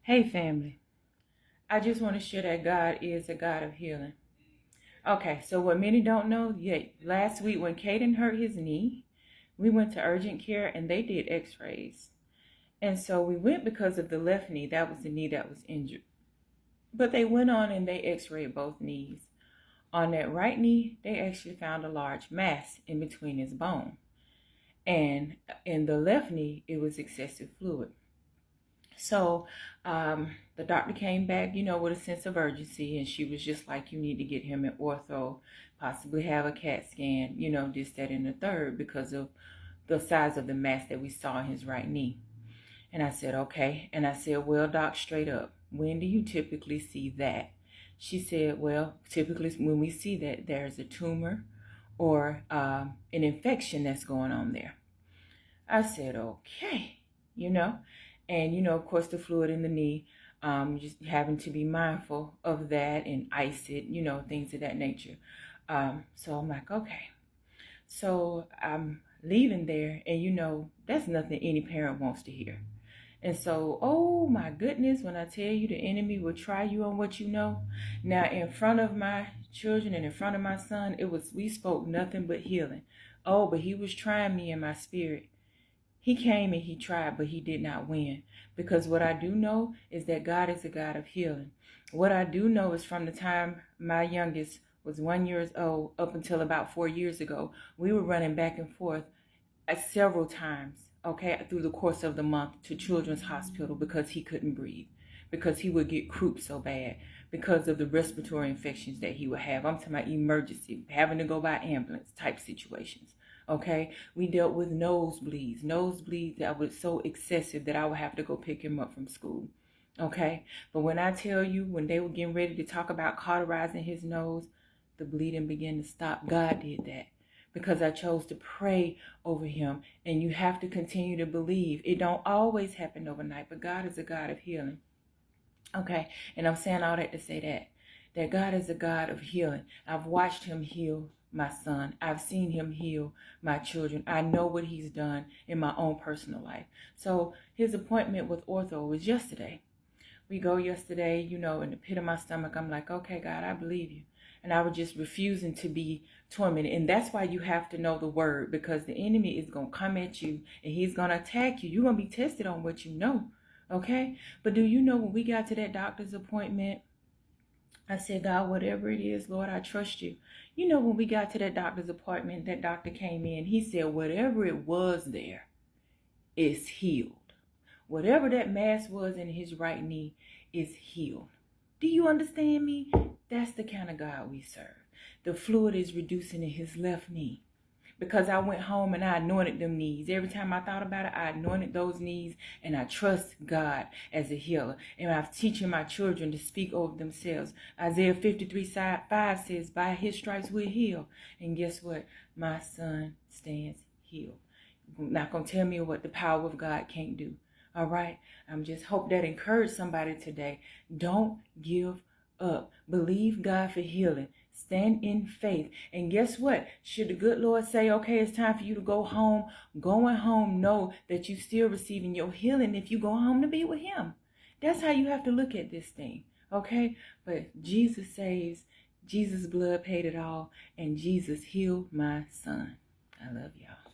Hey family, I just want to share that God is a God of healing. Okay, so what many don't know, last week when Caden hurt his knee, we went to urgent care and they did x-rays. And so we went because of the left knee, that was the knee that was injured. But they went on and they x-rayed both knees. On that right knee, they actually found a large mass in between his bone. And in the left knee, it was excessive fluid. So the doctor came back, with a sense of urgency, and she was just like, you need to get him an ortho, possibly have a CAT scan, this, that, and the third, because of the size of the mass that we saw in his right knee. And I said, okay. And I said, well, doc, straight up, when do you typically see that? She said, well, typically when we see that, there's a tumor or an infection that's going on there. I said, okay, and of course the fluid in the knee, just having to be mindful of that and ice it, things of that nature. So I'm like, okay. So I'm leaving there, and that's nothing any parent wants to hear. And so, oh my goodness, when I tell you the enemy will try you on what you know. Now, in front of my children and in front of my son, we spoke nothing but healing. Oh, but he was trying me in my spirit. He came and he tried, but he did not win. Because what I do know is that God is a God of healing. What I do know is from the time my youngest was 1 year old up until about 4 years ago, we were running back and forth several times, through the course of the month to Children's Hospital because he couldn't breathe, because he would get croup so bad, because of the respiratory infections that he would have. I'm talking about emergency, having to go by ambulance type situations. Okay, we dealt with nosebleeds that were so excessive that I would have to go pick him up from school. Okay, but when I tell you, when they were getting ready to talk about cauterizing his nose, the bleeding began to stop. God did that because I chose to pray over him. And you have to continue to believe. It don't always happen overnight, but God is a God of healing. Okay, and I'm saying all that to say that God is a God of healing. I've watched him heal my son. I've seen him heal my children. I know what he's done in my own personal life. So his appointment with ortho was yesterday. We go yesterday, in the pit of my stomach. I'm like, okay, God, I believe you. And I was just refusing to be tormented. And that's why you have to know the word, because the enemy is going to come at you and he's going to attack you. You're going to be tested on what you know. Okay? But do you know when we got to that doctor's appointment, I said, God, whatever it is, Lord, I trust you. When we got to that doctor's appointment, that doctor came in. He said, whatever it was there is healed. Whatever that mass was in his right knee is healed. Do you understand me? That's the kind of God we serve. The fluid is reducing in his left knee. Because I went home and I anointed them knees. Every time I thought about it, I anointed those knees, and I trust God as a healer. And I'm teaching my children to speak over themselves. Isaiah 53:5 says, by his stripes we're healed. And guess what? My son stands healed. You're not going to tell me what the power of God can't do. All right? I'm just hope that encouraged somebody today. Don't give up. Believe God for healing. Stand in faith. And guess what? Should the good Lord say, okay, it's time for you to go home, going home, know that you're still receiving your healing if you go home to be with him. That's how you have to look at this thing. Okay? But Jesus saves. Jesus' blood paid it all. And Jesus healed my son. I love y'all.